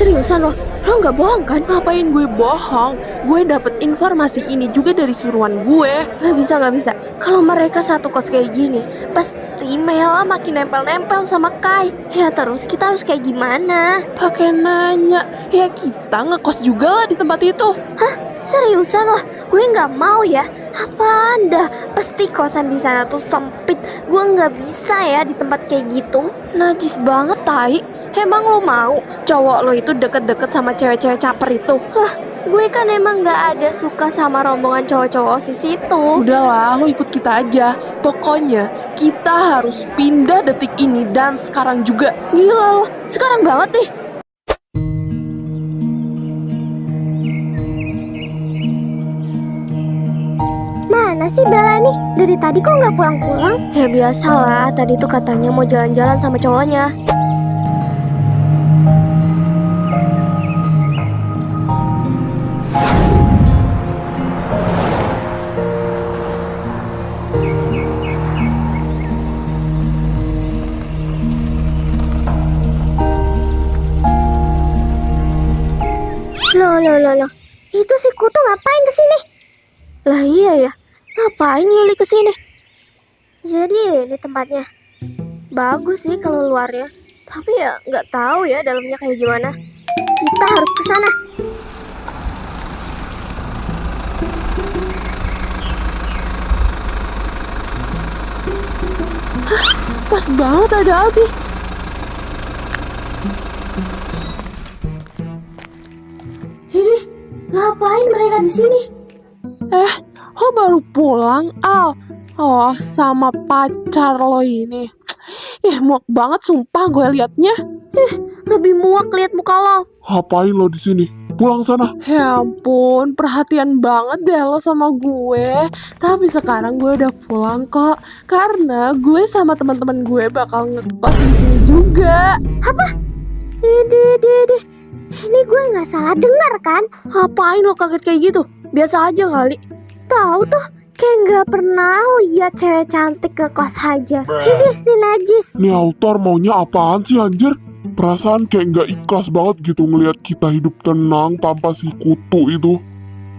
Seriusan lo nggak bohong kan? Ngapain gue bohong? Gue dapet informasi ini juga dari suruhan gue. Gak bisa. Kalau mereka satu kos kayak gini, pasti Mela makin nempel-nempel sama Kai. Ya terus kita harus kayak gimana? Pakai nanya, ya kita ngekos juga lah di tempat itu. Seriusan loh, gue nggak mau ya. Apaan dah? Pasti kosan di sana tuh sempit. Gue nggak bisa ya di tempat kayak gitu. Najis banget, tai. Emang lo mau cowok lo itu deket-deket sama cewek-cewek caper itu? Lah, gue kan emang nggak ada suka sama rombongan cowok-cowok sis itu. Udahlah, lo ikut kita aja. Pokoknya kita harus pindah detik ini dan sekarang juga. Gila loh, sekarang banget nih. Mana sih Bella nih? Dari tadi kok nggak pulang-pulang? Ya biasalah, tadi tuh katanya mau jalan-jalan sama cowoknya. Loh. Itu si Kutu ngapain kesini? Lah iya ya, ngapain Yuli kesini? Jadi ini tempatnya. Bagus sih kalau luarnya, tapi ya nggak tahu ya dalamnya kayak gimana. Kita harus ke sana. Pas banget ada Aldi. Ini ngapain mereka di sini? Lo baru pulang, Al? Oh, sama pacar lo ini. Muak banget sumpah gue liatnya. Lebih muak lihat muka lo. Ngapain lo di sini? Pulang sana. Ya ampun, perhatian banget deh lo sama gue. Tapi sekarang gue udah pulang kok. Karena gue sama teman-teman gue bakal ngekos di sini juga. Dede. Ini gue nggak salah dengar kan? Ngapain lo kaget kayak gitu? Biasa aja kali. Tahu tuh, kayak nggak pernah lihat cewek cantik ke kos aja. Ini si najis. Nih autor maunya apaan sih anjir? Perasaan kayak nggak ikhlas banget gitu ngelihat kita hidup tenang tanpa si Kutu itu.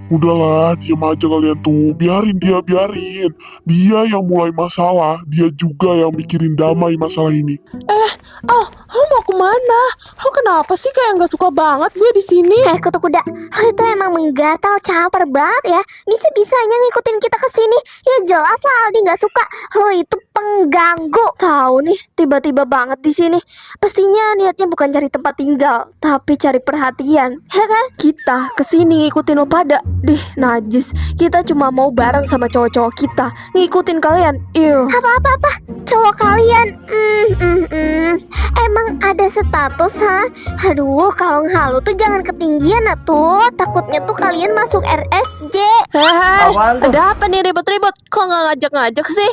Udahlah, diam aja kalian tuh. Biarin. Dia yang mulai masalah, dia juga yang mikirin damai masalah ini. Lo mau kemana? Lo kenapa sih kayak nggak suka banget gue di sini? Kutu kuda, lo itu emang menggatal caper banget ya. Bisa-bisanya ngikutin kita ke sini. Ya jelas lah Aldi nggak suka. Lo itu pengganggu. Tahu nih, tiba-tiba banget di sini. Pastinya niatnya bukan cari tempat tinggal, tapi cari perhatian, ya kan? Kita kesini ngikutin lo pada. Dih, najis. Kita cuma mau bareng sama cowok-cowok kita. Ngikutin kalian. Apa? Cowok kalian? Emang ada status, ha? Aduh, kalau ngehalu tuh jangan ketinggian atuh. Takutnya tuh kalian masuk RSJ. Hei, ada apa nih ribut-ribut? Kok nggak ngajak-ngajak sih?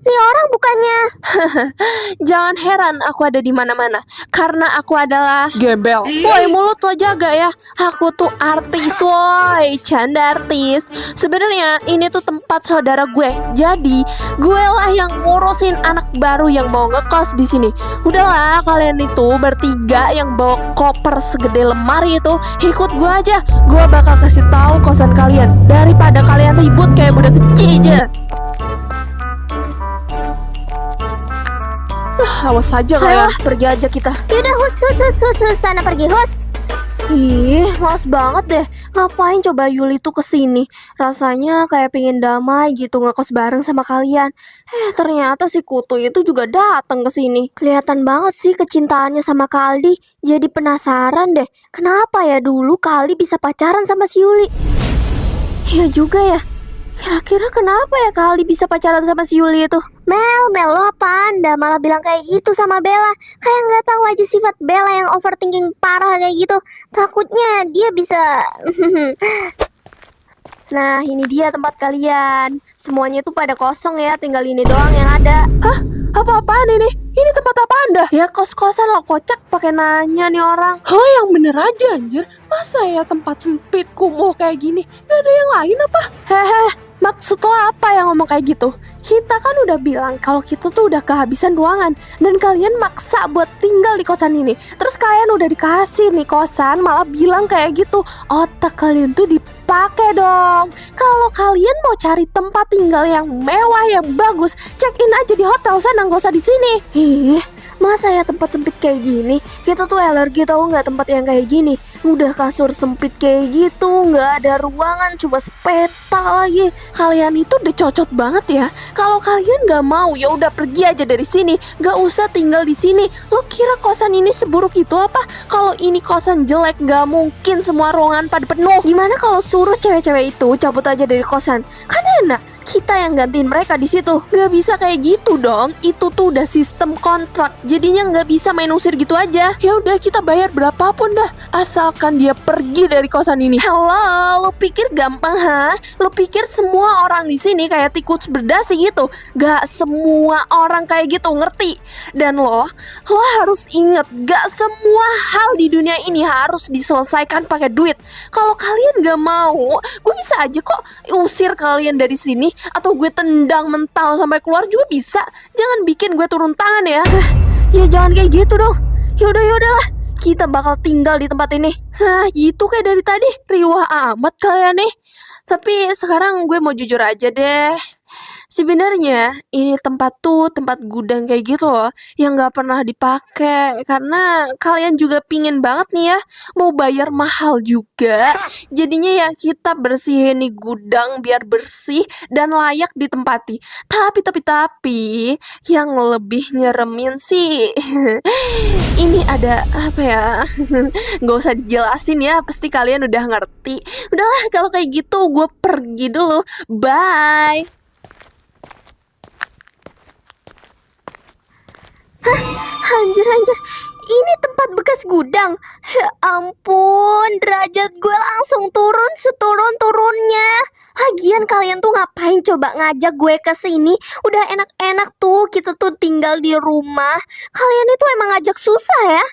Nih orang bukannya. Jangan heran aku ada di mana-mana. Karena aku adalah gembel. Woi, mulut lo jaga ya. Aku tuh artis, woi, canda artis. Sebenarnya ini tuh tempat saudara gue. Jadi, gue lah yang ngurusin anak baru yang mau ngekos di sini. Udahlah, kalian itu bertiga yang bawa koper segede lemari itu, ikut gue aja. Gue bakal kasih tahu kosan kalian daripada kalian ribut kayak budak kecil aja. Awas aja kalian. Pergi aja kita. Yaudah, hus, sana pergi, hus. Ih, males banget deh. Ngapain coba Yuli tuh kesini? Rasanya kayak pengen damai gitu ngekos bareng sama kalian. Ternyata si Kutu itu juga datang ke sini. Kelihatan banget sih kecintaannya sama Kak Aldi. Jadi penasaran deh, kenapa ya dulu Kak Aldi bisa pacaran sama si Yuli? Iya juga ya. Kira-kira kenapa ya Kak Aldi bisa pacaran sama si Yuli itu? Mel, lo apaan? Dah malah bilang kayak gitu sama Bella. Kayak nggak tahu aja sifat Bella yang overthinking parah kayak gitu. Takutnya dia bisa. Nah, ini dia tempat kalian. Semuanya tuh pada kosong ya, tinggal ini doang yang ada. Apa-apaan ini? Ini tempat apaan dah? Ya kos-kosan lo, kocak pakai nanya nih orang. Yang bener aja anjir. Masa ya tempat sempit kumuh kayak gini? Gak ada yang lain apa? Maksud Maksud lo apa yang ngomong kayak gitu? Kita kan udah bilang kalau kita tuh udah kehabisan ruangan dan kalian maksa buat tinggal di kosan ini. Terus kalian udah dikasih nih kosan malah bilang kayak gitu. Otak kalian tuh dipakai dong. Kalau kalian mau cari tempat tinggal yang mewah yang bagus, check in aja di hotel sana, nggak usah di sini. Ih, masa ya tempat sempit kayak gini? Kita tuh alergi tau nggak tempat yang kayak gini. Udah kasur sempit kayak gitu, nggak ada ruangan, cuma sepetak lagi. Kalian itu udah cocok banget ya. Kalau kalian nggak mau, ya udah pergi aja dari sini. Nggak usah tinggal di sini. Lo kira kosan ini seburuk itu apa? Kalau ini kosan jelek, nggak mungkin semua ruangan pada penuh. Gimana kalau suruh cewek-cewek itu cabut aja dari kosan? Kan enak, kita yang gantiin mereka di situ. Nggak bisa kayak gitu dong. Itu tuh udah sistem kontrak. Jadinya nggak bisa main usir gitu aja. Ya udah kita bayar berapapun dah, asalkan dia pergi dari kosan ini. Halo, lo pikir gampang ha? Lo pikir semua orang di sini kayak tikus berdasi gitu? Gak semua orang kayak gitu, ngerti? Dan lo harus inget, gak semua hal di dunia ini harus diselesaikan pakai duit. Kalau kalian gak mau, gue bisa aja kok usir kalian dari sini, atau gue tendang mental sampai keluar juga bisa. Jangan bikin gue turun tangan ya. Ya jangan kayak gitu dong. Yaudahlah, kita bakal tinggal di tempat ini. Nah gitu kayak dari tadi, riwah amat kalian nih. Tapi sekarang gue mau jujur aja deh. Sebenarnya ini tempat tuh tempat gudang kayak gitu loh, yang gak pernah dipakai. Karena kalian juga pingin banget nih ya, mau bayar mahal juga. Jadinya ya kita bersihin nih gudang biar bersih dan layak ditempati. Tapi yang lebih nyeremin sih ini ada apa ya? Gak usah dijelasin ya, pasti kalian udah ngerti. Udahlah kalau kayak gitu gue pergi dulu. Bye. Anjir, ini tempat bekas gudang. Ya ampun, derajat gue langsung turun seturun-turunnya. Lagian kalian tuh ngapain coba ngajak gue ke sini? Udah enak-enak tuh kita tuh tinggal di rumah. Kalian itu emang ngajak susah ya?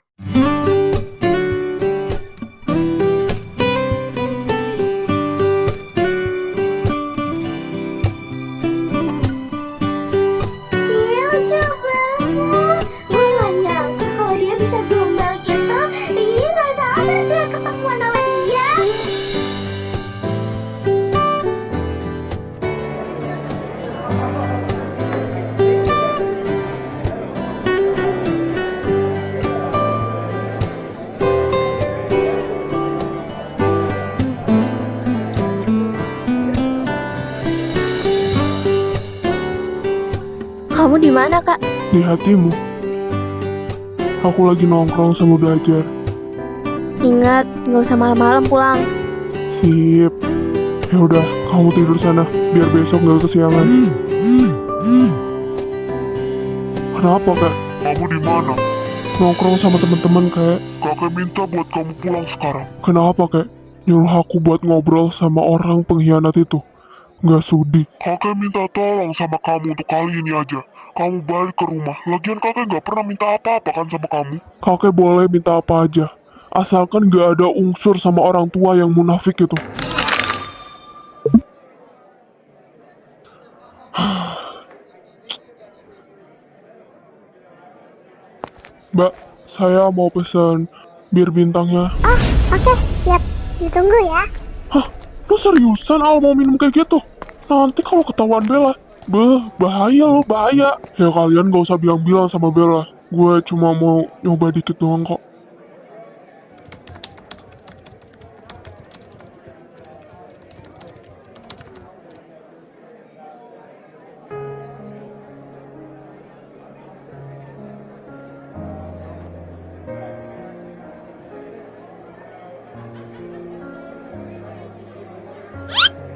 Kamu di mana, Kak? Di hatimu. Aku lagi nongkrong sama belajar. Ingat, nggak usah malam-malam pulang. Sip. Ya udah, kamu tidur sana biar besok nggak kesiangan. Kenapa, Kak? Kamu di mana? Nongkrong sama teman-teman, Kak. Kakak minta buat kamu pulang sekarang. Kenapa, Kak? Nyuruh aku buat ngobrol sama orang pengkhianat itu. Nggak sudi. Kakak minta tolong sama kamu untuk kali ini aja. Kamu balik ke rumah. Lagian kakak nggak pernah minta apa-apa kan sama kamu. Kakak boleh minta apa aja. Asalkan nggak ada unsur sama orang tua yang munafik itu. Mbak, saya mau pesan bir bintangnya. Oh, oke, siap. Ditunggu ya. Hah? Lu seriusan Al mau minum kayak gitu? Nanti kalau ketahuan Bella, bahaya loh, bahaya. Ya kalian gak usah bilang-bilang sama Bella. Gue cuma mau nyoba dikit doang kok.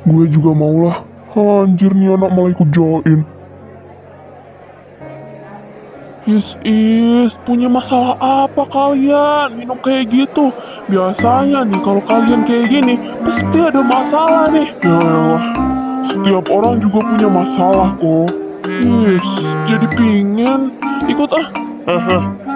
Gue juga mau lah. Anjir nih anak malah ikut join. Punya masalah apa kalian? Minum kayak gitu. Biasanya nih kalau kalian kayak gini pasti ada masalah nih. Ya elah, setiap orang juga punya masalah kok. Jadi pingin ikut ah.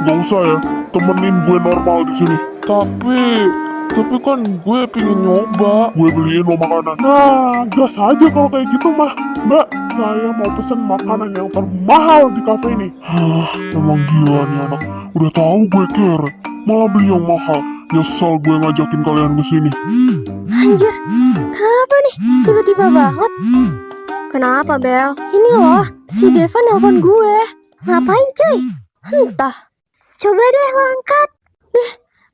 Gak usah ya, temenin gue normal di sini. Tapi Tapi kan gue pengen nyoba. Gue beliin lo makanan. Nah, gas aja kalau kayak gitu mah. Mbak, saya mau pesen makanan yang termahal di kafe ini. Hah, emang gila nih anak. Udah tahu gue kere, malah beli yang mahal. Nyesel gue ngajakin kalian ke sini. Anjir, kenapa nih? Tiba-tiba banget. Kenapa, Bel? Ini loh, si Deva nelpon gue. Ngapain, cuy? Entah. Coba deh lo angkat.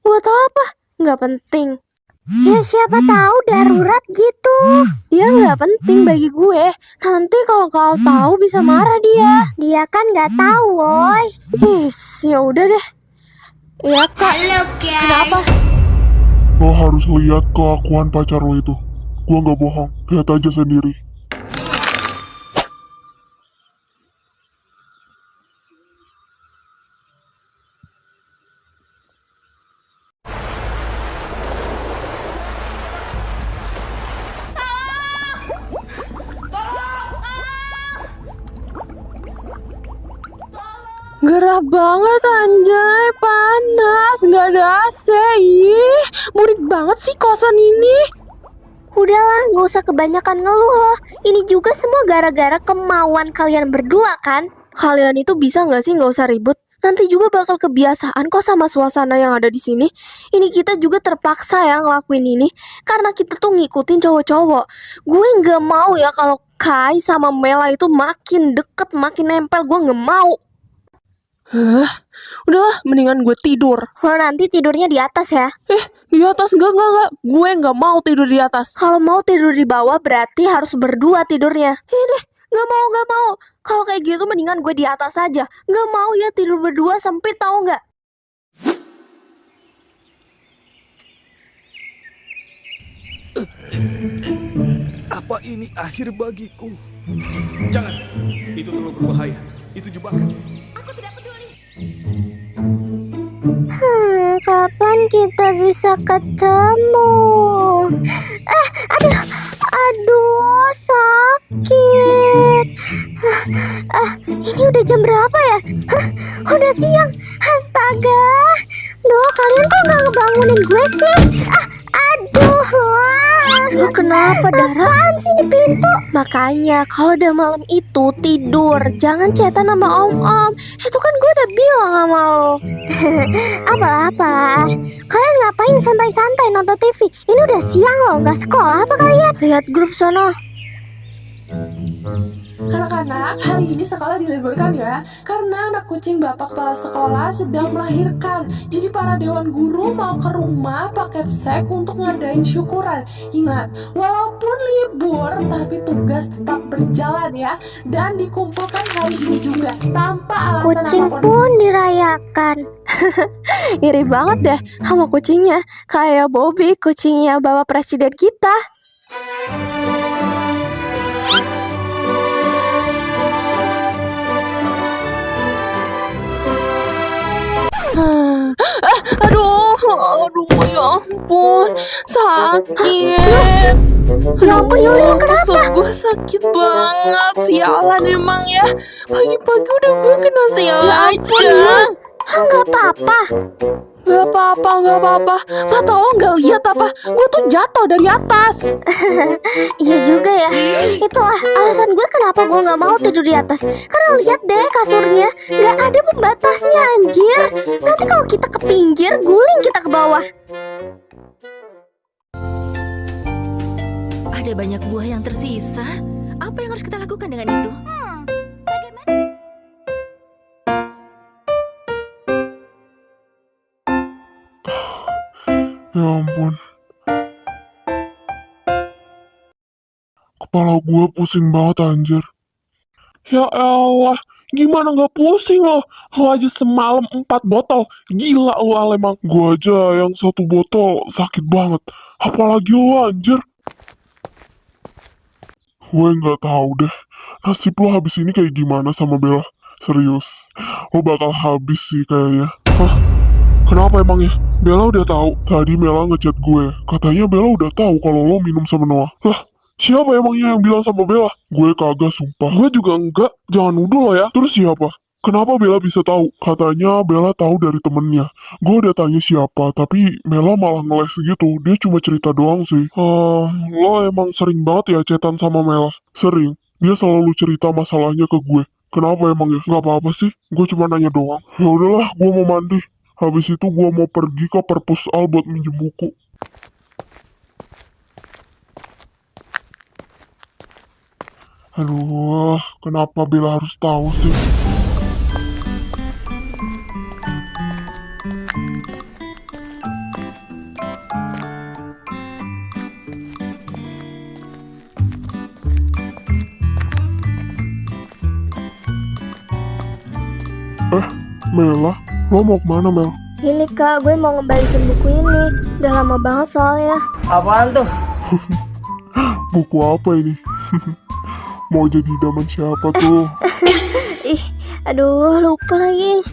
Buat apa? Nggak penting. Ya siapa tahu darurat gitu. Dia nggak penting bagi gue. Nanti kalau Kal tahu bisa marah dia. Dia kan nggak tahu, woy. Ya udah deh. Iya Kak. Kenapa? Lo harus lihat kelakuan pacar lo itu. Gue nggak bohong, lihat aja sendiri. Gerah banget anjay, panas, nggak ada AC. Ih, murik banget sih kosan ini. Udahlah, nggak usah kebanyakan ngeluh loh. Ini juga semua gara-gara kemauan kalian berdua kan? Kalian itu bisa nggak sih nggak usah ribut? Nanti juga bakal kebiasaan kok sama suasana yang ada di sini. Ini kita juga terpaksa ya ngelakuin ini karena kita tuh ngikutin cowok-cowok. Gue nggak mau ya kalau Kai sama Mela itu makin deket, makin nempel. Gue nggak mau. Udahlah, mendingan gue tidur. Lo nanti tidurnya di atas ya. Di atas enggak. Gue nggak mau tidur di atas. Kalau mau tidur di bawah berarti harus berdua tidurnya. Ini nggak mau. Kalau kayak gitu mendingan gue di atas aja. Nggak mau ya tidur berdua sempit tahu nggak? Apa ini akhir bagiku? Jangan, itu terlalu berbahaya. Itu jebakan. Kapan kita bisa ketemu? Aduh, sakit. Ini udah jam berapa ya? Udah siang. Astaga. Duh, kalian kok nggak ngebangunin gue sih? Aduh. Lo kenapa Dara? Apaan sih di pintu? Makanya kalau udah malam itu tidur, jangan chatan sama om-om. Itu kan gue udah bilang sama lo. Apa? Kalian ngapain santai-santai nonton TV? Ini udah siang loh, nggak sekolah apa kalian? Lihat grup sono. Anak-anak, hari ini sekolah diliburkan ya, karena anak kucing bapak kepala sekolah sedang melahirkan. Jadi para dewan guru mau ke rumah paket sek untuk ngadain syukuran. Ingat, walaupun libur, tapi tugas tetap berjalan ya, dan dikumpulkan hari ini juga tanpa alasan Kucing apapun. pun dirayakan. Iri banget deh sama kucingnya. Kayak Bobby, kucingnya bapak presiden kita. Aduh, ya ampun, sakit. Ya ampun, Yuli, kenapa? Perut gue sakit banget, sialan emang ya. Pagi-pagi udah gue kena sial aja. Nggak apa-apa. Gak apa-apa. Mata lo gak lihat apa? Gue tuh jatuh dari atas. Iya juga ya. Itulah alasan gue kenapa gue nggak mau tidur di atas. Karena lihat deh kasurnya, nggak ada pembatasnya anjir. Nanti kalau kita ke pinggir, guling kita ke bawah. Ada banyak buah yang tersisa. Apa yang harus kita lakukan dengan itu? Ya ampun. Kepala gue pusing banget anjir. Ya Allah, gimana gak pusing lo? Lo aja semalam 4 botol. Gila lo Alemang. Gue aja yang 1 botol sakit banget. Apalagi lo anjir. Gue gak tahu deh. Nasib lo habis ini kayak gimana sama Bella? Serius. Lo bakal habis sih kayaknya. Hah? Kenapa emangnya? Bella udah tahu. Tadi Mela ngechat gue. Katanya Bella udah tahu kalau lo minum sama Noah. Lah, siapa emangnya yang bilang sama Bella? Gue kagak sumpah. Gue juga enggak. Jangan nuduh lo ya. Terus siapa? Kenapa Bella bisa tahu? Katanya Bella tahu dari temennya. Gue udah tanya siapa, tapi Bella malah ngeles gitu. Dia cuma cerita doang sih. Lo emang sering banget ya chatan sama Mela? Sering. Dia selalu cerita masalahnya ke gue. Kenapa emang ya? Gak apa-apa sih. Gue cuma nanya doang. Ya udahlah, gue mau mandi. Habis itu gue mau pergi ke perpus Al buat minjem buku. Aduh, kenapa Bella harus tahu sih? Mela, lo mau kemana Mel? Ini kak, gue mau ngembalikan buku ini. Udah lama banget soalnya. Apaan tuh? Buku apa ini? Mau jadi idaman siapa tuh? Ih, aduh lupa lagi.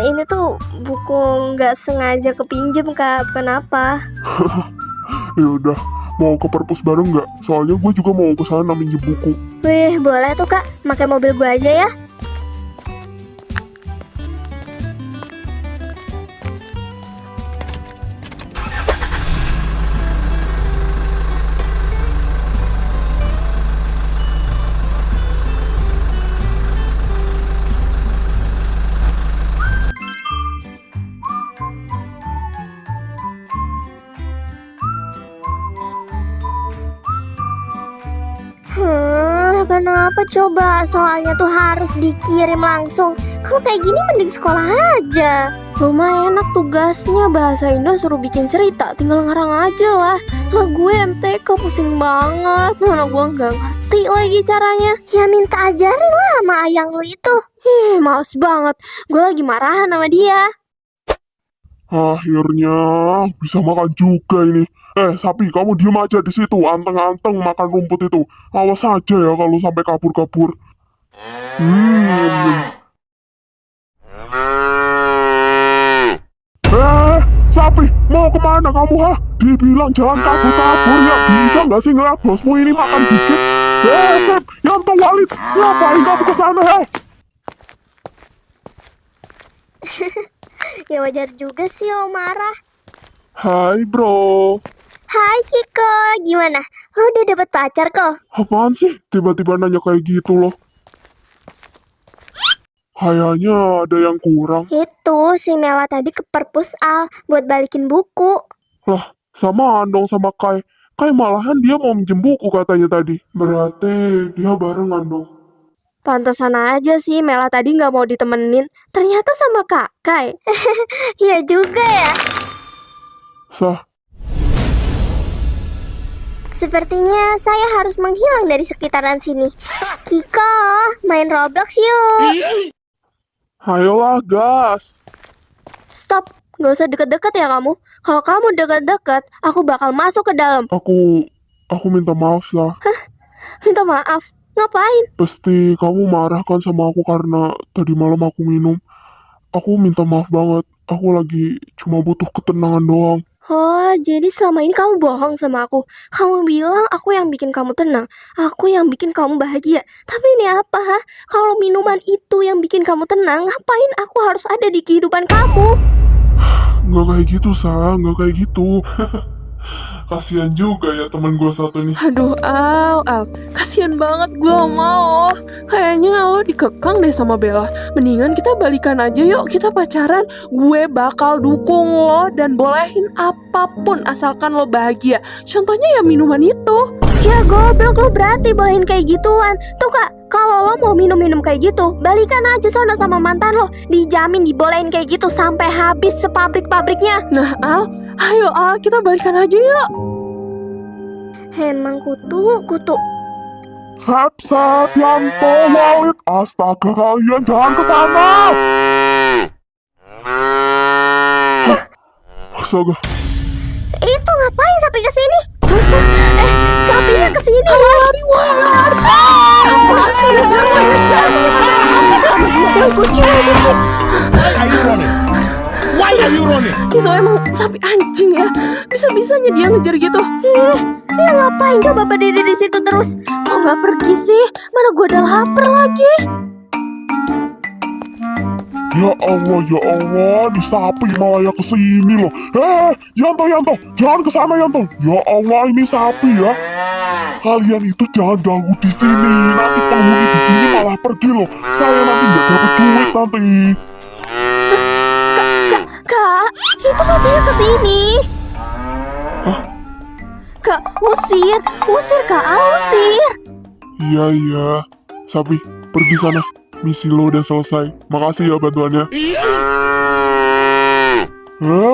Ini tuh buku nggak sengaja kepinjem kak, bukan apa. Ya udah, mau ke perpus bareng nggak? Soalnya gue juga mau ke sana minjem buku. Wih, boleh tuh kak, pakai mobil gue aja ya. Kenapa coba? Soalnya tuh harus dikirim langsung. Kalau kayak gini mending sekolah aja. Lumayan enak tugasnya, bahasa Indo suruh bikin cerita, tinggal ngarang aja lah. Lah gue MTK pusing banget, mana gue nggak ngerti lagi caranya. Ya minta ajarin lah sama ayang lu itu. Males banget, gue lagi marahan sama dia. Akhirnya bisa makan juga ini. Sapi, kamu diem aja di situ, anteng-anteng makan rumput itu. Awas aja ya kalau sampai kabur-kabur. Sapi, mau kemana kamu, ha? Dibilang jangan kabur-kabur ya, bisa nggak sih ngeliat bosmu ini makan dikit? Sep, yang tuh Walid, ngapain kamu kesana, he? Ya wajar juga sih lo marah. Hai bro. Hai Kiko, gimana? Lo udah dapet pacar kok? Apaan sih? Tiba-tiba nanya kayak gitu loh. Kayaknya ada yang kurang. Itu si Mela tadi ke perpus Al buat balikin buku. Lah, samaan dong sama Kai. Kai malahan dia mau minjem buku katanya tadi. Berarti dia barengan dong. Pantesan aja sih Mela tadi nggak mau ditemenin, ternyata sama Kak Kai. Iya juga ya. Sah, Sepertinya saya harus menghilang dari sekitaran sini. Kiko, main Roblox yuk. ayolah gas. Stop, nggak usah deket-deket ya kamu. Kalau kamu deket-deket, aku bakal masuk ke dalam. Aku minta maaf lah. Minta maaf, ngapain? Pasti kamu marah kan sama aku karena tadi malam aku minum. Aku minta maaf banget. Aku lagi cuma butuh ketenangan doang. Oh, jadi selama ini kamu bohong sama aku. Kamu bilang aku yang bikin kamu tenang, aku yang bikin kamu bahagia. Tapi ini apa, ha? Kalau minuman itu yang bikin kamu tenang, ngapain aku harus ada di kehidupan kamu? Nggak kayak gitu, Sa. Nggak kayak gitu. Kasian juga ya teman gue satu nih. Aduh, Al, kasian banget gue sama lo. Kayaknya lo dikekang deh sama Bella. Mendingan kita balikan aja yuk, kita pacaran. Gue bakal dukung lo dan bolehin apapun asalkan lo bahagia. Contohnya ya minuman itu. Ya goblok, lo berarti bolehin kayak gituan. Tuh kak, kalau lo mau minum-minum kayak gitu, balikan aja sono sama mantan lo. Dijamin dibolehin kayak gitu sampai habis sepabrik-pabriknya. Nah, ayo Al, kita balikan aja yuk. Emang kutu. Sep, Yanto, Walid. Astaga, kalian jangan kesana. Astaga. Itu ngapain sampai ke sini? Sapinya ke sini. Lari. Why are you running? Itu emang sapi anjing ya. Bisa-bisanya dia ngejar gitu. Dia ngapain coba berdiri di situ terus? Kok nggak pergi sih? Mana gue udah lapar lagi. Ya Allah, di sapi malah ya kesini loh. Yanto, jangan kesana Yanto. Ya Allah, ini sapi ya. Kalian itu jangan ganggu di sini. Nanti penghuni di sini malah pergi loh. Saya nanti nggak dapat duit nanti. Kak, itu sapinya kesini. Hah? Kak, usir Kak, usir. Iya. Sapi, pergi sana. Misi lo udah selesai. Makasih ya bantuannya.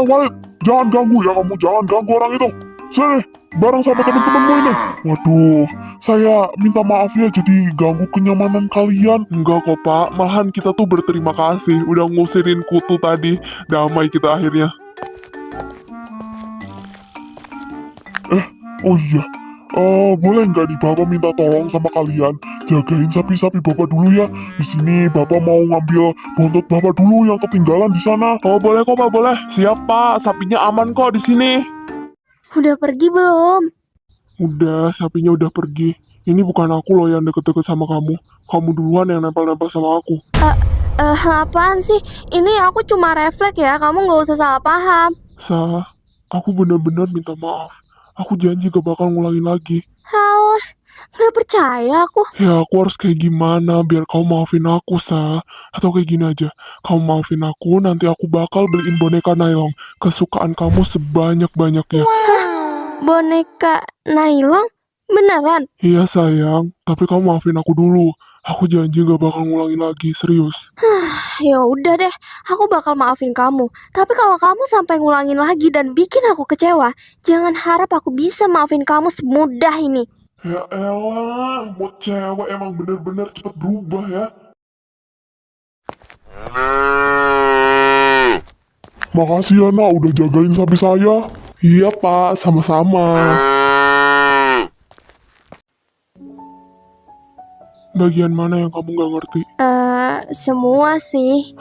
Walid, jangan ganggu ya kamu. Jangan ganggu orang itu. Sini, bareng sama teman-temanmu ini. Waduh, saya minta maaf ya jadi ganggu kenyamanan kalian. Enggak kok Pak, malahan kita tuh berterima kasih udah ngusirin kutu tadi. Damai kita akhirnya. Oh iya, boleh nggak nih Bapak minta tolong sama kalian jagain sapi-sapi Bapak dulu ya. Di sini Bapak mau ngambil bontot Bapak dulu yang ketinggalan di sana. Oh boleh kok Pak, boleh. Siap Pak, sapinya aman kok di sini. Udah pergi belum? Udah, sapinya udah pergi. Ini bukan aku loh yang deket-deket sama kamu. Kamu duluan yang nempel-nempel sama aku. Apaan sih? Ini aku cuma refleks ya, kamu nggak usah salah paham. Aku bener-bener minta maaf. Aku janji gak bakal ngulangin lagi. Halah, nggak percaya aku. Ya aku harus kayak gimana biar kau maafin aku, Atau kayak gini aja. Kau maafin aku, nanti aku bakal beliin boneka Nailong kesukaan kamu sebanyak-banyaknya. Boneka Nailong? Beneran? Iya sayang, tapi kamu maafin aku dulu. Aku janji gak bakal ngulangin lagi, serius. Ya udah deh, aku bakal maafin kamu. Tapi kalau kamu sampai ngulangin lagi dan bikin aku kecewa, jangan harap aku bisa maafin kamu semudah ini. Ya elah, mood cewek emang bener-bener cepet berubah ya. Makasih ya nak udah jagain sapi saya. Iya pak, sama-sama. Bagian mana yang kamu gak ngerti? Semua sih.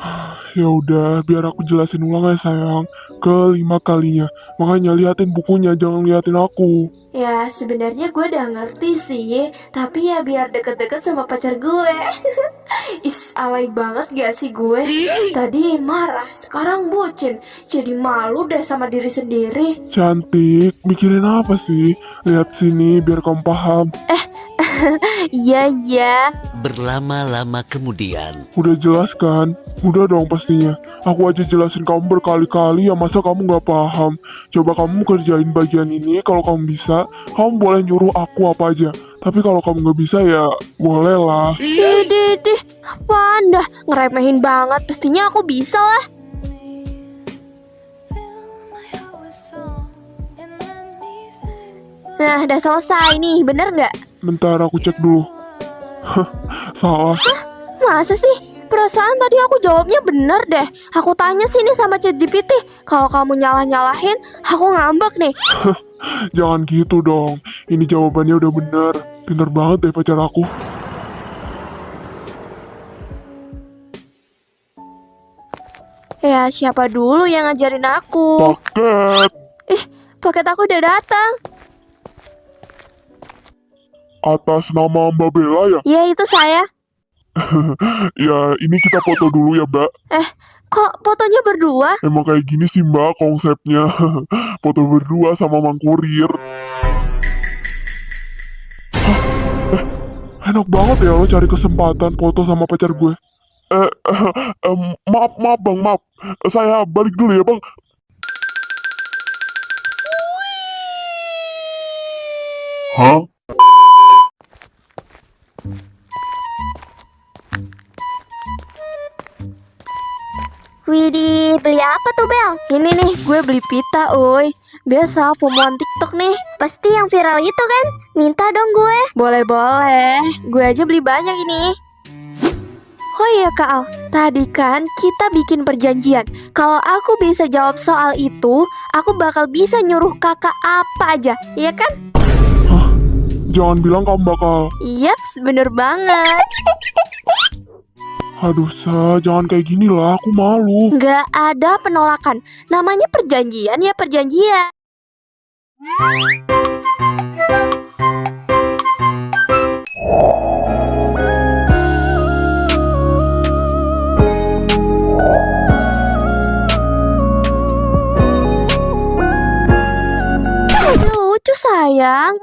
Ya udah, biar aku jelasin ulang ya sayang. Kelima kalinya. Makanya liatin bukunya, jangan liatin aku. Ya sebenarnya gue udah ngerti sih, tapi ya biar deket-deket sama pacar gue. Alay banget gak sih gue? Tadi marah, sekarang bucin. Jadi malu deh sama diri sendiri. Cantik, mikirin apa sih? Lihat sini biar kamu paham. Iya. Berlama-lama kemudian, Udah jelas kan? Udah dong pastinya. Aku aja jelasin kamu berkali-kali ya masa kamu gak paham. Coba kamu kerjain bagian ini, kalau kamu bisa, kamu boleh nyuruh aku apa aja. Tapi kalau kamu gak bisa ya boleh lah. Dih, apaan dah? Ngeremehin banget, pastinya aku bisa lah. Nah, udah selesai nih, bener nggak? Bentar aku cek dulu. Hah, salah. Masa sih? Perasaan tadi aku jawabnya bener deh. Aku tanya sini sama ChatGPT. Kalau kamu nyalah-nyalahin, aku ngambek nih. Jangan gitu dong. Ini jawabannya udah bener. Pinter banget deh pacar aku. Ya, siapa dulu yang ngajarin aku? Paket. Paket aku udah datang. Atas nama Mbak Bella ya? Ya, itu saya. Ya ini kita foto dulu ya Mbak. Kok fotonya berdua? Emang kayak gini sih Mbak konsepnya. Foto berdua sama Mang Kurir. Enak banget ya lo cari kesempatan foto sama pacar gue. Maaf bang, maaf. Saya balik dulu ya bang. Hah? Widih, beli apa tuh Bel? Ini nih, gue beli pita, oi. Biasa, FOMOan TikTok nih. Pasti yang viral itu kan? Minta dong gue. Boleh. Gue aja beli banyak ini. Oh iya Kak Al, tadi kan kita bikin perjanjian. Kalau aku bisa jawab soal itu, aku bakal bisa nyuruh kakak apa aja, iya kan? Jangan bilang kamu bakal. Yaps, bener banget. Aduh jangan kayak gini lah, aku malu. Nggak ada penolakan. Namanya perjanjian ya perjanjian.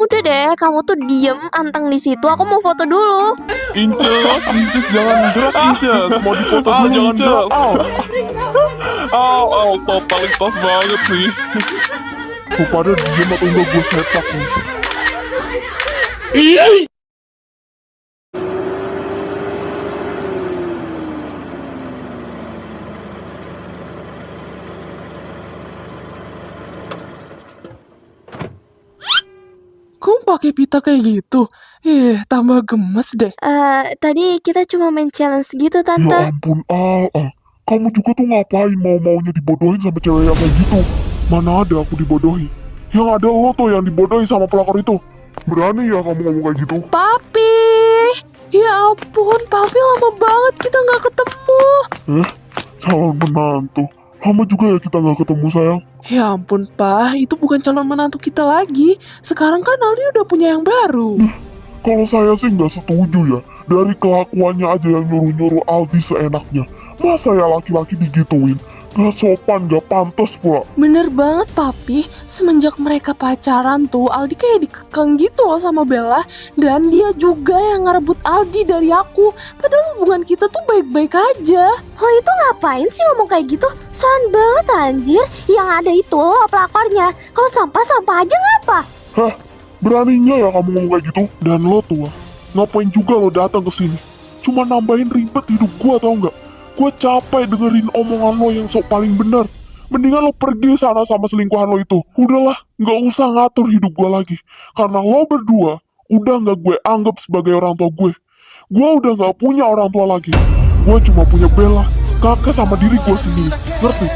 Udah deh, kamu tuh diem anteng di situ. Aku mau foto dulu. Inces jangan gerak Inces. Mau dipoto dulu jangan Inces. gerak. Totalitas banget sih. Lu pada diem atau enggak gue sepak nih. Kamu pakai pita kayak gitu? Tambah gemes deh. Tadi kita cuma main challenge gitu, Ya Tante. ampun Al. Kamu juga tuh ngapain mau-maunya dibodohin sama cewek yang kayak gitu? Mana ada aku dibodohi? Yang ada lo tuh yang dibodohi sama pelakor itu. Berani ya kamu ngomong kayak gitu? Papi! Ya ampun, Papi lama banget kita nggak ketemu. Calon menantu. Lama juga ya kita nggak ketemu sayang. Ya ampun, Pak. Itu bukan calon menantu kita lagi. Sekarang kan Aldi udah punya yang baru. Kalau saya sih nggak setuju ya. Dari kelakuannya aja yang nyuruh-nyuruh Aldi seenaknya. Masa ya laki-laki digituin? Gak sopan, gak pantas pula. Bener banget, Papi. Semenjak mereka pacaran tuh, Aldi kayak dikekang gitu loh sama Bella. Dan dia juga yang ngerebut Aldi dari aku. Padahal hubungan kita tuh baik-baik aja. Lo itu ngapain sih ngomong kayak gitu? Soan banget anjir. Yang ada itu lo pelakornya. Kalau sampah-sampah aja ngapa? Hah? Beraninya ya kamu ngomong kayak gitu? Dan lo tuh, ngapain juga lo datang ke sini? Cuma nambahin ribet hidup gua tau nggak? Gue capek dengerin omongan lo yang sok paling bener. Mendingan lo pergi sana sama selingkuhan lo itu. Udahlah, nggak usah ngatur hidup gue lagi. Karena lo berdua udah nggak gue anggap sebagai orang tua gue. Gue udah nggak punya orang tua lagi. Gue cuma punya Bella, kakak sama diri gue sendiri. Ngerti?